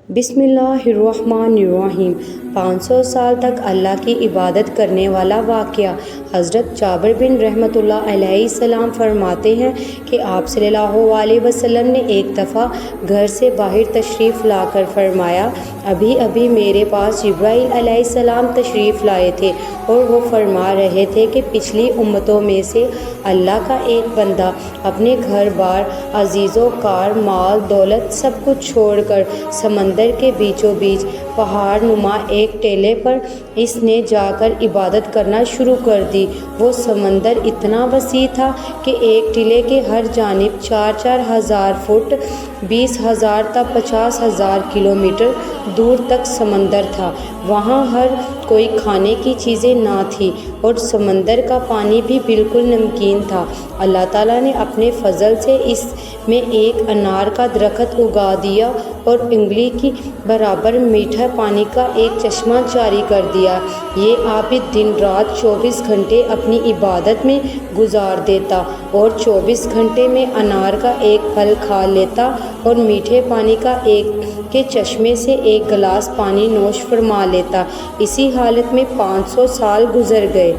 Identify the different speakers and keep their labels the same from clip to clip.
Speaker 1: بسم اللہ الرحمن الرحیم۔ 500 سال تک اللہ کی عبادت کرنے والا واقعہ۔ حضرت جابر بن رحمۃ اللہ علیہ السلام فرماتے ہیں کہ آپ صلی اللہ علیہ وسلم نے ایک دفعہ گھر سے باہر تشریف لا کر فرمایا، ابھی ابھی میرے پاس جبرائیل علیہ السلام تشریف لائے تھے اور وہ فرما رہے تھے کہ پچھلی امتوں میں سے اللہ کا ایک بندہ اپنے گھر بار، عزیز و کار، مال دولت سب کچھ چھوڑ کر سمندر کے بیچوں بیچ پہاڑ نما ایک ٹیلے پر اس نے جا کر عبادت کرنا شروع کر دی۔ وہ سمندر اتنا وسیع تھا کہ ایک ٹیلے کے ہر جانب 4-4 ہزار فٹ، 20,000 تا 50,000 کلومیٹر دور تک سمندر تھا۔ وہاں ہر کوئی کھانے کی چیزیں نہ تھی اور سمندر کا پانی بھی بالکل نمکین تھا۔ اللہ تعالیٰ نے اپنے فضل سے اس میں ایک انار کا درخت اگا دیا اور انگلی کی برابر میٹھا پانی کا ایک چشمہ جاری کر دیا۔ یہ عابد دن رات 24 گھنٹے اپنی عبادت میں گزار دیتا اور 24 گھنٹے میں انار کا ایک پھل کھا لیتا اور میٹھے پانی کا ایک کے چشمے سے ایک گلاس پانی نوش فرما لیتا۔ اسی حالت میں 500 سال گزر گئے۔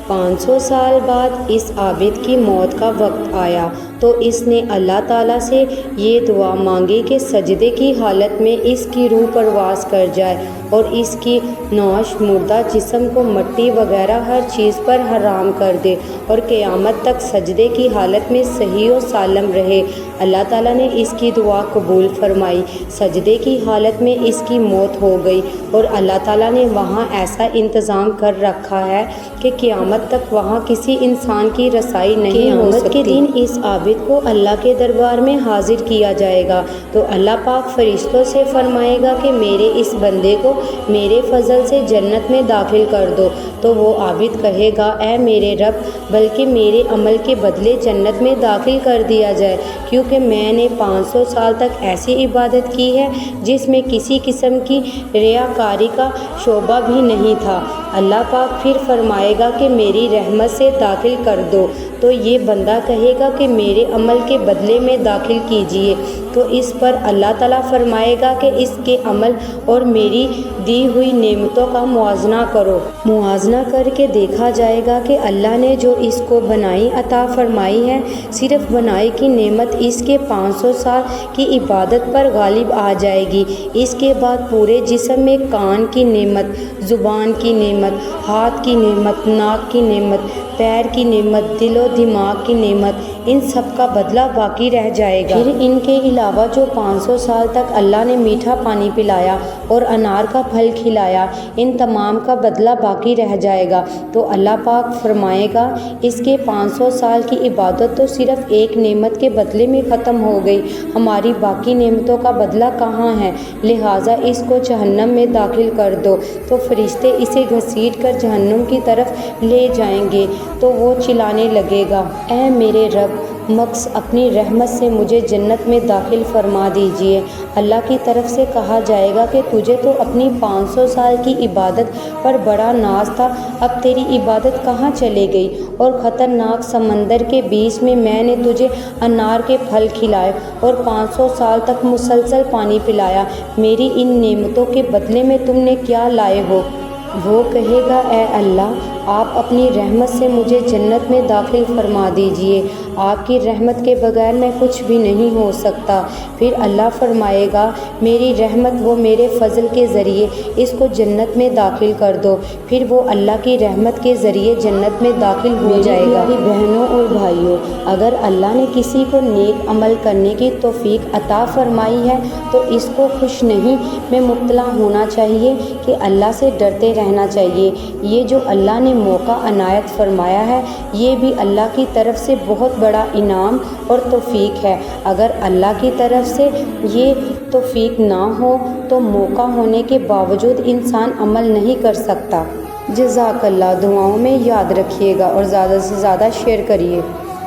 Speaker 1: 500 سال بعد اس عابد کی موت کا وقت آیا تو اس نے اللہ تعالیٰ سے یہ دعا مانگی کہ سجدے کی حالت میں اس کی روح پرواز کر جائے اور اس کی نعش مردہ جسم کو مٹی وغیرہ ہر چیز پر حرام کر دے اور قیامت تک سجدے کی حالت میں صحیح و سالم رہے۔ اللہ تعالیٰ نے اس کی دعا قبول فرمائی۔ سجدے کی حالت میں اس کی موت ہو گئی اور اللہ تعالیٰ نے وہاں ایسا انتظام کر رکھا ہے کہ قیامت تک وہاں کسی انسان کی رسائی نہیں ہو سکتی۔ قیامت کے دن اس عابد کو اللہ کے دربار میں حاضر کیا جائے گا تو اللہ پاک فرشتوں سے فرمائے گا کہ میرے اس بندے کو میرے فضل سے جنت میں داخل کر دو، تو وہ عابد کہے گا، اے میرے رب، بلکہ میرے عمل کے بدلے جنت میں داخل کر دیا جائے، کیونکہ میں نے 500 سال تک ایسی عبادت کی ہے جس میں کسی قسم کی ریاکاری کا شعبہ بھی نہیں تھا۔ اللہ پاک پھر فرمائے گا کہ میری رحمت سے داخل کر دو، تو یہ بندہ کہے گا کہ میرے عمل کے بدلے میں داخل کیجیے، تو اس پر اللہ تعالیٰ فرمائے گا کہ اس کے عمل اور میری دی ہوئی نعمتوں کا موازنہ کرو۔ موازنہ کر کے دیکھا جائے گا کہ اللہ نے جو اس کو بنائی عطا فرمائی ہے، صرف بنائی کی نعمت اس کے 500 سال کی عبادت پر غالب آ جائے گی۔ اس کے بعد پورے جسم میں کان کی نعمت، زبان کی نعمت، ہاتھ کی نعمت، ناک کی نعمت، پیر کی نعمت، دل و دماغ کی نعمت، ان سب کا بدلہ باقی رہ جائے گا۔ پھر ان کے علاوہ جو 500 سال تک اللہ نے میٹھا پانی پلایا اور انار کا پھل کھلایا، ان تمام کا بدلہ باقی رہ جائے گا۔ تو اللہ پاک فرمائے گا، اس کے 500 سال کی عبادت تو صرف ایک نعمت کے بدلے میں ختم ہو گئی، ہماری باقی نعمتوں کا بدلہ کہاں ہے؟ لہٰذا اس کو جہنم میں داخل کر دو۔ تو فرشتے اسے گھسیٹ کر جہنم کی طرف لے جائیں گے تو وہ چلانے لگے گا، اے میرے رب، مخص اپنی رحمت سے مجھے جنت میں داخل فرما دیجیے۔ اللہ کی طرف سے کہا جائے گا کہ تجھے تو اپنی 500 سال کی عبادت پر بڑا ناز تھا، اب تیری عبادت کہاں چلے گئی؟ اور خطرناک سمندر کے بیچ میں نے تجھے انار کے پھل کھلائے اور 500 سال تک مسلسل پانی پلایا، میری ان نعمتوں کے بدلے میں تم نے کیا لائے ہو؟ وہ کہے گا، اے اللہ، آپ اپنی رحمت سے مجھے جنت میں داخل فرما دیجئے، آپ کی رحمت کے بغیر میں کچھ بھی نہیں ہو سکتا۔ پھر اللہ فرمائے گا، میری رحمت و میرے فضل کے ذریعے اس کو جنت میں داخل کر دو، پھر وہ اللہ کی رحمت کے ذریعے جنت میں داخل ہو جائے گا۔ میری بہنوں اور بھائیوں، اگر اللہ نے کسی کو نیک عمل کرنے کی توفیق عطا فرمائی ہے تو اس کو خوش نہیں میں مبتلا ہونا چاہیے کہ اللہ سے ڈرتے رہنا چاہیے۔ یہ جو اللہ نے موقع عنایت فرمایا ہے، یہ بھی اللہ کی طرف سے بہت بڑا انعام اور توفیق ہے۔ اگر اللہ کی طرف سے یہ توفیق نہ ہو تو موقع ہونے کے باوجود انسان عمل نہیں کر سکتا۔ جزاک اللہ۔ دعاؤں میں یاد رکھیے گا اور زیادہ سے زیادہ شیئر کریے۔